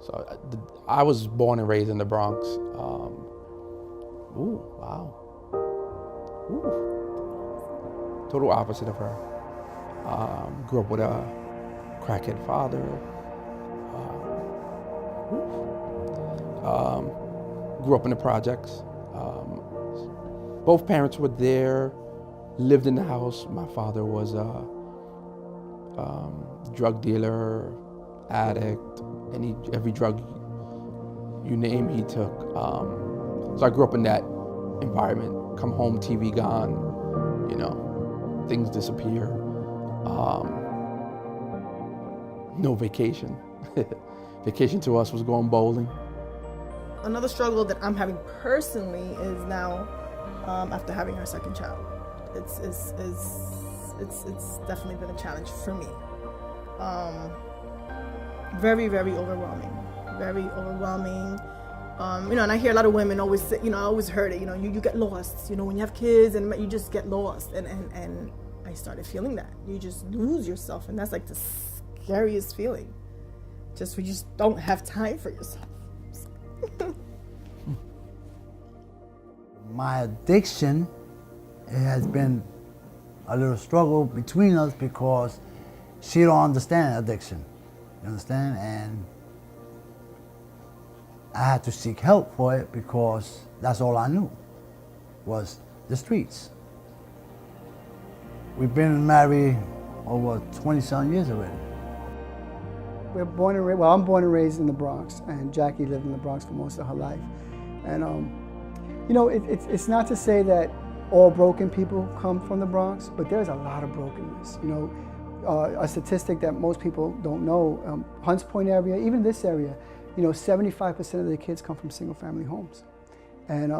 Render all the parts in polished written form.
So I was born and raised in the Bronx. Ooh, wow. Ooh. Total opposite of her. Grew up with a crackhead father. Grew up in the projects. Both parents were there, lived in the house. My father was a drug dealer, addict, every drug you name he took. So I grew up in that environment. Come home, TV gone, things disappear. No vacation. Vacation to us was going bowling. Another struggle that I'm having personally is now after having our second child. It's definitely been a challenge for me. Very, very overwhelming. Very overwhelming. And I hear a lot of women always say, I always heard it, you get lost, when you have kids and you just get lost. And I started feeling that. You just lose yourself, and that's like the scariest feeling. You just don't have time for yourself. My addiction, it has been a little struggle between us because she don't understand addiction. You understand? And I had to seek help for it because that's all I knew was the streets. We've been married over 20-some years already. I'm born and raised in the Bronx, and Jackie lived in the Bronx for most of her life. And it's not to say that all broken people come from the Bronx, but there's a lot of brokenness. A statistic that most people don't know, Hunts Point area, even this area, 75% of the kids come from single-family homes, and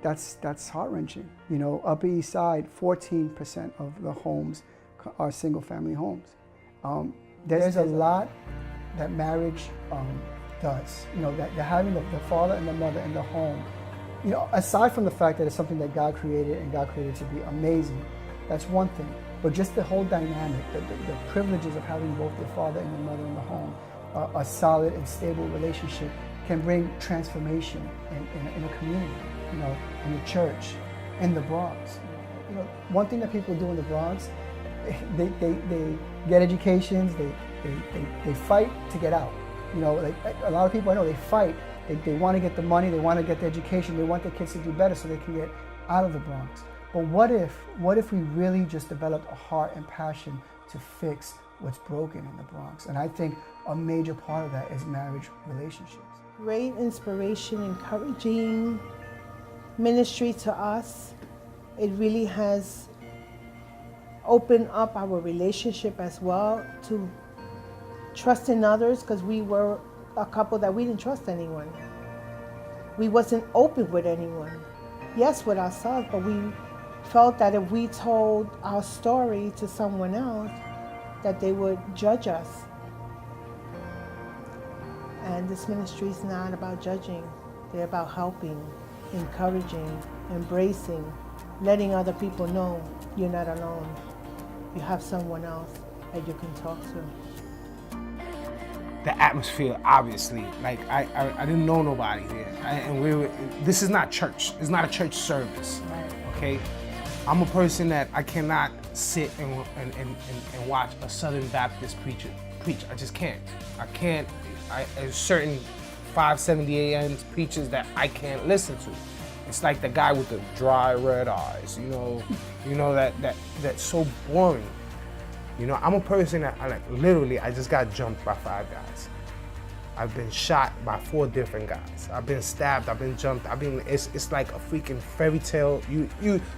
that's heart-wrenching. Upper East Side, 14% of the homes are single-family homes. There's a lot that marriage does. That having the father and the mother in the home. Aside from the fact that it's something that God created and God created to be amazing, that's one thing. But just the whole dynamic, the privileges of having both the father and the mother in the home, a solid and stable relationship can bring transformation in a community, in the church, in the Bronx. One thing that people do in the Bronx, they get educations, they fight to get out. Like a lot of people I know, they fight. They want to get the money, they want to get the education, they want their kids to do better so they can get out of the Bronx. But what if we really just developed a heart and passion to fix what's broken in the Bronx? And I think a major part of that is marriage relationships. Great inspiration, encouraging ministry to us. It really has opened up our relationship as well to trust in others, because we were a couple that we didn't trust anyone. We wasn't open with anyone. Yes, with ourselves, but we felt that if we told our story to someone else, that they would judge us. And this ministry is not about judging. They're about helping, encouraging, embracing, letting other people know you're not alone. You have someone else that you can talk to. The atmosphere, obviously, like I didn't know nobody there, this is not church. It's not a church service, okay? I'm a person that I cannot sit and watch a Southern Baptist preacher preach. I just can't. There's certain 570 AM preachers that I can't listen to. It's like the guy with the dry red eyes, that's so boring. I'm a person that I just got jumped by 5 guys. I've been shot by 4 different guys. I've been stabbed, I've been jumped, it's like a freaking fairy tale.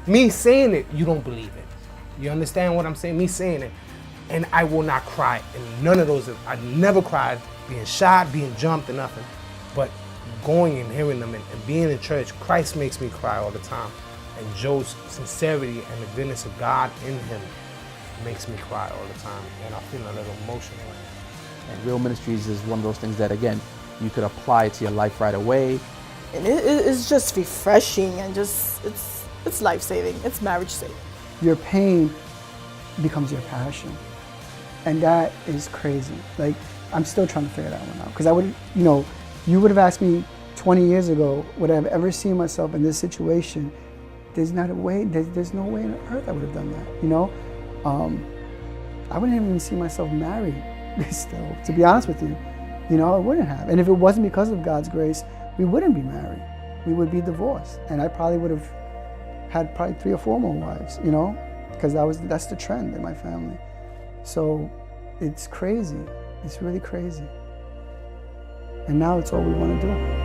Me saying it, you don't believe it. You understand what I'm saying? Me saying it. And I will not cry in none of those. I never cried being shot, being jumped, or nothing. But going and hearing them and being in church, Christ makes me cry all the time. And Joe's sincerity and the goodness of God in him makes me cry all the time, and I feel a little emotional. And Real Ministries is one of those things that, again, you could apply to your life right away. And it's just refreshing, and it's life-saving, it's marriage-saving. Your pain becomes your passion, and that is crazy. Like, I'm still trying to figure that one out. Because I would, you know, you would have asked me 20 years ago, would I have ever seen myself in this situation? There's not a way, there's no way on earth I would have done that, you know? I wouldn't even see myself married still, to be honest with you. You know, I wouldn't have. And if it wasn't because of God's grace, we wouldn't be married. We would be divorced. And I probably would have had probably 3 or 4 more wives, you know? Because that's the trend in my family. So it's crazy. It's really crazy. And now it's all we want to do.